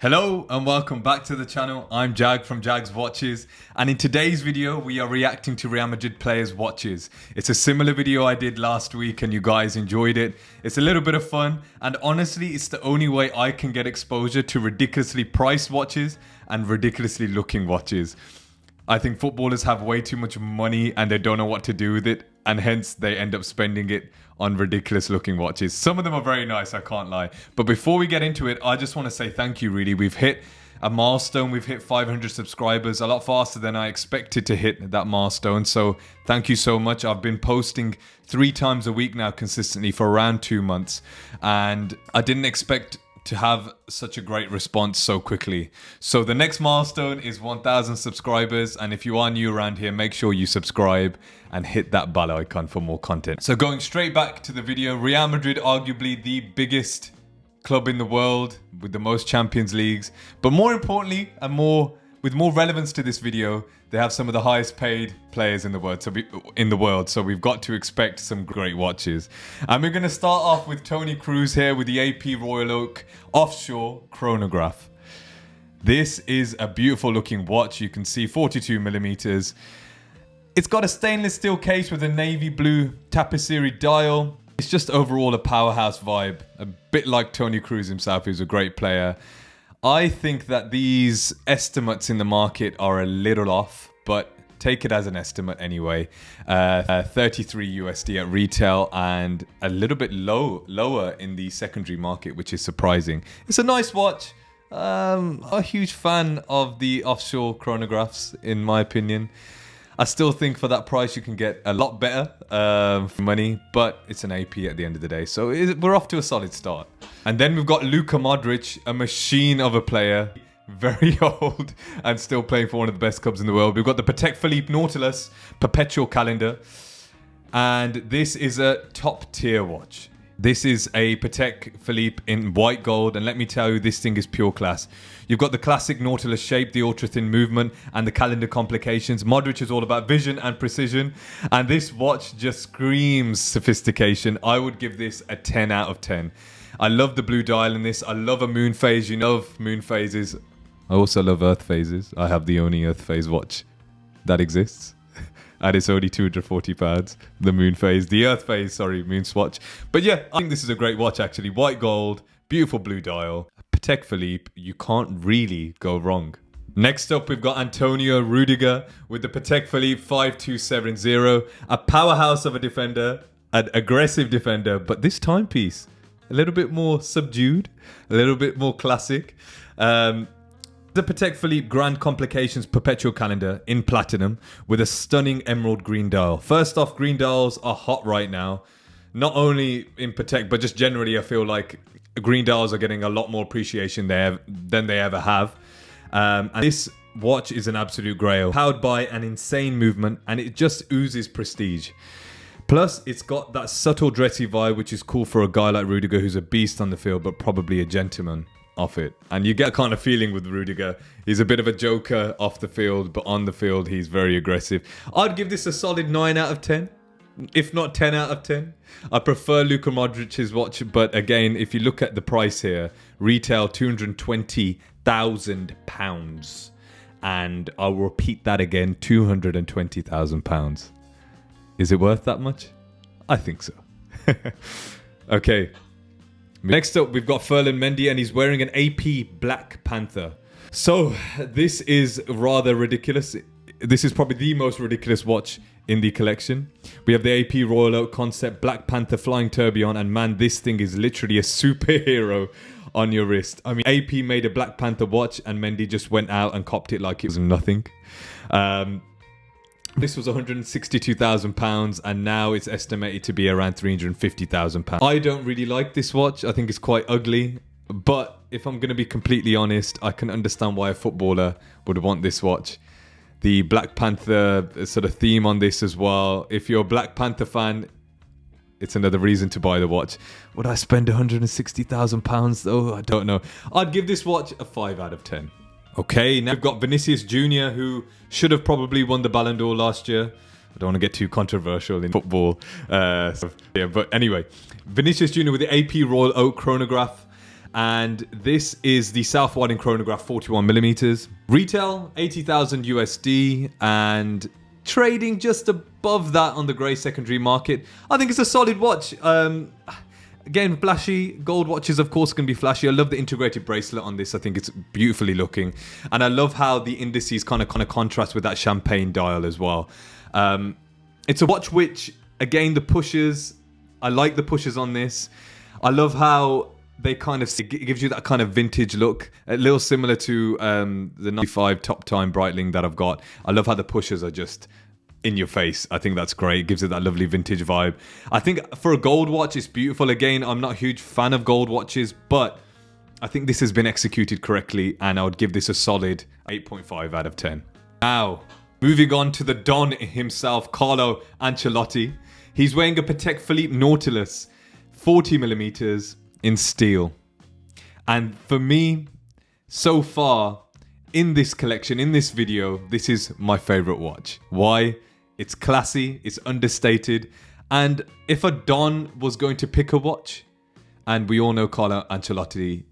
Hello and welcome back to the channel. I'm Jag from Jag's Watches, and in today's video we are reacting to Real Madrid players' watches. It's a similar video I did last week and you guys enjoyed it. It's a little bit of fun, and honestly it's the only way I can get exposure to ridiculously priced watches and ridiculously looking watches. I think footballers have way too much money and they don't know what to do with it, and hence they end up spending it on ridiculous looking watches. Some of them are very nice, I can't lie. But before we get into it, I just want to say thank you really. We've hit a milestone. We've hit 500 subscribers a lot faster than I expected to hit that milestone. So thank you so much. I've been posting 3 times a week now consistently for around 2 months. And I didn't expect to have such a great response so quickly. So the next milestone is 1,000 subscribers, and if you are new around here, make sure you subscribe and hit that bell icon for more content. So going straight back to the video, Real Madrid, arguably the biggest club in the world with the most Champions Leagues, but more importantly and with more relevance to this video, they have some of the highest paid players in the world. So we've got to expect some great watches. And we're going to start off with Toni Kroos here with the AP Royal Oak Offshore Chronograph. This is a beautiful looking watch. You can see 42 millimeters. It's got a stainless steel case with a navy blue tapestry dial. It's just overall a powerhouse vibe, a bit like Toni Kroos himself, who's a great player. I think that these estimates in the market are a little off, but take it as an estimate anyway. 33 USD at retail and a little bit lower in the secondary market, which is surprising. It's a nice watch. A huge fan of the offshore chronographs, in my opinion. I still think for that price you can get a lot better for money, but it's an AP at the end of the day. So we're off to a solid start. And then we've got Luka Modrić, a machine of a player, very old and still playing for one of the best clubs in the world. We've got the Patek Philippe Nautilus Perpetual calendar, and this is a top tier watch. This is a Patek Philippe in white gold, and let me tell you, this thing is pure class. You've got the classic Nautilus shape, the ultra-thin movement, and the calendar complications. Modrić is all about vision and precision, and this watch just screams sophistication. I would give this a 10 out of 10. I love the blue dial in this. I love a moon phase. You know moon phases. I also love earth phases. I have the only earth phase watch that exists. And it's only £240. The moon phase, the earth phase, sorry, moon swatch. But yeah, I think this is a great watch actually. White gold, beautiful blue dial, Patek Philippe. You can't really go wrong. Next up, we've got Antonio Rüdiger with the Patek Philippe 5270. A powerhouse of a defender, an aggressive defender, but this timepiece, a little bit more subdued, a little bit more classic. The Patek Philippe Grand Complications Perpetual calendar in platinum with a stunning emerald green dial. First off, green dials are hot right now. Not only in Patek, but just generally I feel like green dials are getting a lot more appreciation there than they ever have. And this watch is an absolute grail. Powered by an insane movement, and it just oozes prestige. Plus, it's got that subtle dressy vibe, which is cool for a guy like Rüdiger, who's a beast on the field, but probably a gentleman off it. And you get a kind of feeling with Rüdiger. He's a bit of a joker off the field, but on the field, he's very aggressive. I'd give this a solid 9 out of 10, if not 10 out of 10. I prefer Luka Modric's watch, but again, if you look at the price here, retail £220,000. And I'll repeat that again, £220,000. Is it worth that much? I think so. Okay. Next up, we've got Ferland Mendy, and he's wearing an AP Black Panther. So this is rather ridiculous. This is probably the most ridiculous watch in the collection. We have the AP Royal Oak Concept Black Panther Flying Tourbillon, and man, this thing is literally a superhero on your wrist. I mean, AP made a Black Panther watch, and Mendy just went out and copped it like it was nothing. This was £162,000, and now it's estimated to be around £350,000. I don't really like this watch. I think it's quite ugly. But if I'm going to be completely honest, I can understand why a footballer would want this watch. The Black Panther sort of theme on this as well. If you're a Black Panther fan, it's another reason to buy the watch. Would I spend £160,000 though? I don't know. I'd give this watch a 5 out of 10. Okay, now we've got Vinícius Júnior, who should have probably won the Ballon d'Or last year. I don't want to get too controversial in football. But anyway, Vinícius Júnior with the AP Royal Oak Chronograph. And this is the Selfwinding Chronograph 41 millimeters. Retail 80,000 USD and trading just above that on the grey secondary market. I think it's a solid watch. Again, flashy. Gold watches, of course, can be flashy. I love the integrated bracelet on this. I think it's beautifully looking. And I love how the indices kind of contrast with that champagne dial as well. It's a watch which, again, the pushes, I like the pushes on this. I love how they kind of, it gives you that kind of vintage look, a little similar to the 95 Top Time Breitling that I've got. I love how the pushes are just in your face. I think that's great. It gives it that lovely vintage vibe. I think for a gold watch, it's beautiful. Again, I'm not a huge fan of gold watches, but I think this has been executed correctly, and I would give this a solid 8.5 out of 10. Now, moving on to the Don himself, Carlo Ancelotti. He's wearing a Patek Philippe Nautilus, 40 millimeters in steel. And for me, so far in this collection, in this video, this is my favorite watch. Why? It's classy, it's understated, and if a Don was going to pick a watch, and we all know Carlo Ancelotti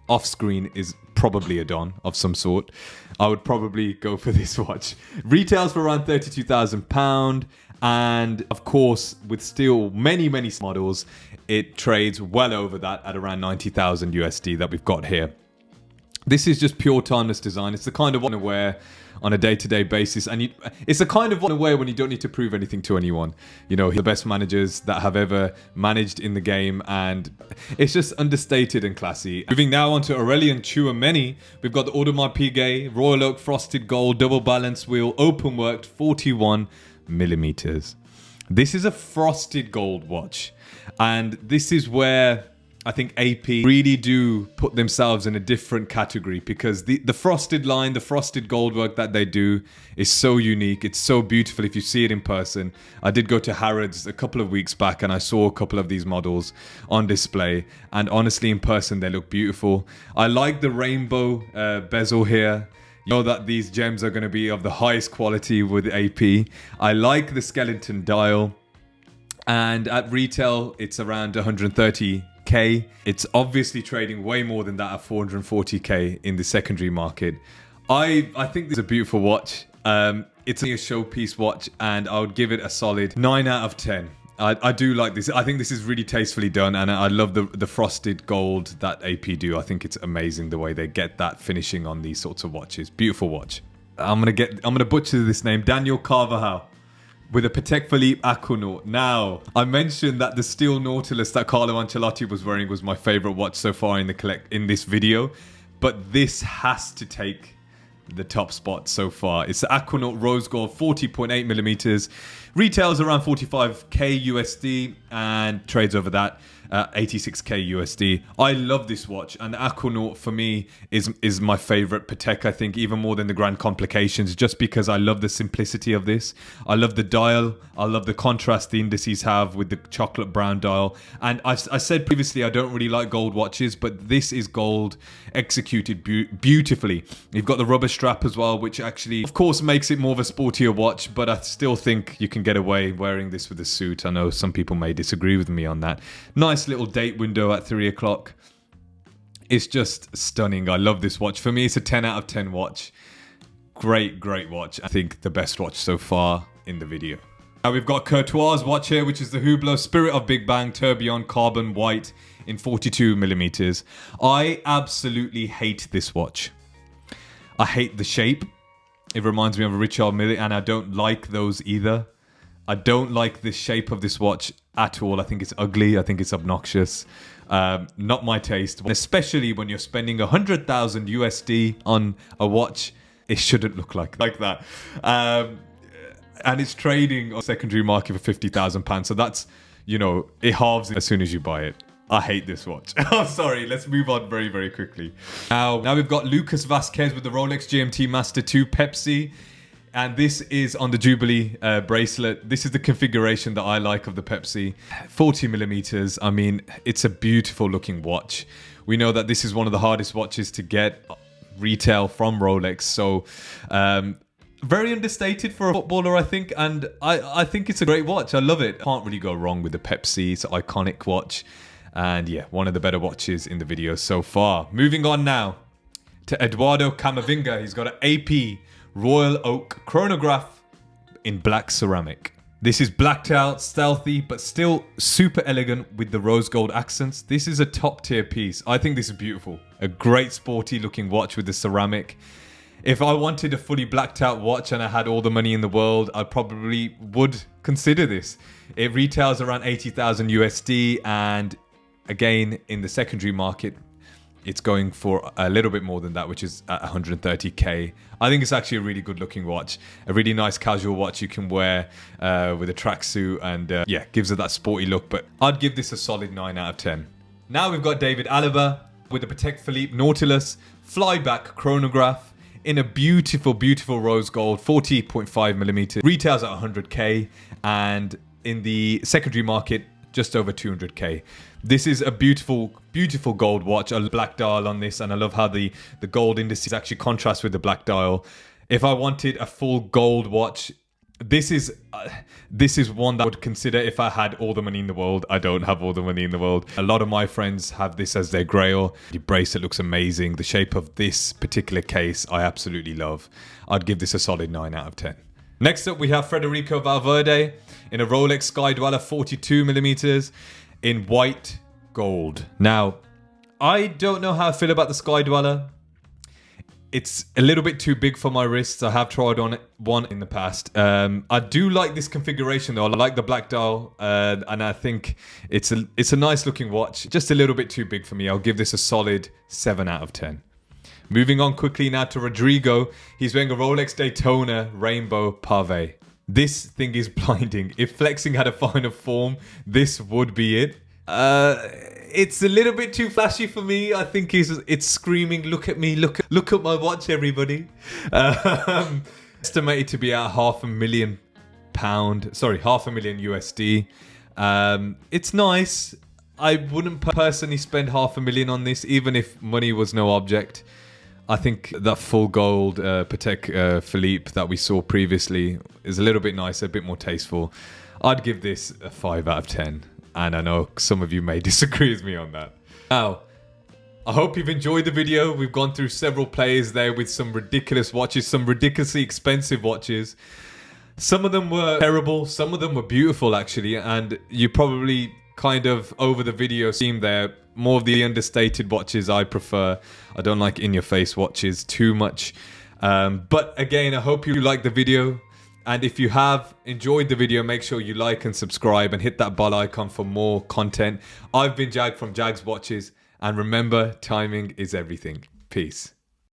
off screen is probably a Don of some sort, I would probably go for this watch. Retails for around £32,000, and of course, with still many models, it trades well over that at around 90,000 USD that we've got here. This is just pure timeless design. It's the kind of one to wear on a day-to-day basis, and it's the kind of one to wear when you don't need to prove anything to anyone. You know, the best managers that have ever managed in the game, and it's just understated and classy. Moving now on to Aurélien Tchouameni, we've got the Audemars Piguet Royal Oak Frosted Gold Double Balance Wheel Open Worked 41 millimeters. This is a frosted gold watch, and this is where I think AP really do put themselves in a different category, because the frosted line, the frosted gold work that they do is so unique. It's so beautiful if you see it in person. I did go to Harrods a couple of weeks back and I saw a couple of these models on display, and honestly in person they look beautiful. I like the rainbow bezel here. You know that these gems are going to be of the highest quality with AP. I like the skeleton dial, and at retail it's around 130k. It's obviously trading way more than that at 440k in the secondary market. I think this is a beautiful watch. It's only a showpiece watch, and I would give it a solid 9 out of 10. I do like this. I think this is really tastefully done, and I love the frosted gold that AP do. I think it's amazing the way they get that finishing on these sorts of watches. Beautiful watch. I'm gonna butcher this name. Daniel Carvajal with a Patek Philippe Aquanaut. Now, I mentioned that the steel Nautilus that Carlo Ancelotti was wearing was my favorite watch so far in this video, but this has to take the top spot so far. It's the Aquanaut Rose Gold 40.8 millimeters. Retails around 45k USD and trades over that 86k USD. I love this watch, and the Aquanaut for me is my favorite Patek, I think, even more than the Grand Complications, just because I love the simplicity of this. I love the dial. I love the contrast the indices have with the chocolate brown dial. And I said previously I don't really like gold watches, but this is gold executed beautifully. You've got the rubber strap as well, which actually, of course, makes it more of a sportier watch, but I still think you can get away wearing this with a suit. I know some people may disagree with me on that. Nice little date window at 3 o'clock. It's just stunning. I love this watch. For me, it's a 10 out of 10 watch. Great watch. I think the best watch so far in the video. Now we've got Courtois' watch here, which is the Hublot Spirit of Big Bang Tourbillon Carbon White in 42 millimeters. I absolutely hate this watch. I hate the shape. It reminds me of a Richard Mille, and I don't like those either. I don't like the shape of this watch at all. I think it's ugly. I think it's obnoxious. Not my taste. Especially when you're spending 100,000 USD on a watch, it shouldn't look like that. And it's trading on secondary market for £50,000. So that's, you know, it halves as soon as you buy it. I hate this watch. Oh, sorry. Let's move on very quickly. Now we've got Lucas Vasquez with the Rolex GMT Master 2 Pepsi. And this is on the Jubilee bracelet. This is the configuration that I like of the Pepsi. 40 millimeters. I mean, it's a beautiful looking watch. We know that this is one of the hardest watches to get retail from Rolex. So, very understated for a footballer, I think. And I think it's a great watch. I love it. Can't really go wrong with the Pepsi. It's an iconic watch. And yeah, one of the better watches in the video so far. Moving on now to Eduardo Camavinga. He's got an AP Royal Oak chronograph in black ceramic. This is blacked out, stealthy, but still super elegant with the rose gold accents. This is a top tier piece. I think this is beautiful. A great sporty looking watch with the ceramic. If I wanted a fully blacked out watch and I had all the money in the world, I probably would consider this. It retails around 80,000 USD, and again, in the secondary market, it's going for a little bit more than that, which is at 130k. I think it's actually a really good looking watch. A really nice casual watch you can wear with a tracksuit, and yeah, gives it that sporty look. But I'd give this a solid 9 out of 10. Now we've got David Alaba with the Patek Philippe Nautilus flyback chronograph in a beautiful, beautiful rose gold, 40.5 millimeters. Retails at 100k, and in the secondary market, just over 200k. This is a beautiful, beautiful gold watch. A black dial on this, and I love how the gold indices actually contrast with the black dial. If I wanted a full gold watch, this is one that I would consider if I had all the money in the world. I don't have all the money in the world. A lot of my friends have this as their grail. The bracelet looks amazing. The shape of this particular case, I absolutely love. I'd give this a solid 9 out of 10. Next up, we have Federico Valverde in a Rolex Sky Dweller 42 millimeters in white gold. Now, I don't know how I feel about the Sky Dweller. It's a little bit too big for my wrists. I have tried on one in the past. I do like this configuration though. I like the black dial, and I think it's a nice looking watch. Just a little bit too big for me. I'll give this a solid 7 out of 10. Moving on quickly now to Rodrigo. He's wearing a Rolex Daytona Rainbow Pavé. This thing is blinding. If flexing had a finer form, this would be it. It's a little bit too flashy for me. I think it's screaming, look at me, look at my watch, everybody. Estimated to be at £500,000. Sorry, £500,000 USD. It's nice. I wouldn't personally spend £500,000 on this, even if money was no object. I think that full gold Patek Philippe that we saw previously is a little bit nicer, a bit more tasteful. I'd give this a 5 out of 10. And I know some of you may disagree with me on that. Now, I hope you've enjoyed the video. We've gone through several players there with some ridiculous watches, some ridiculously expensive watches. Some of them were terrible, some of them were beautiful actually, and you probably kind of over the video seen there more of the understated watches I prefer. I don't like in-your-face watches too much. But again, I hope you like the video. And if you have enjoyed the video, make sure you like and subscribe and hit that bell icon for more content. I've been Jag from Jags Watches. And remember, timing is everything. Peace.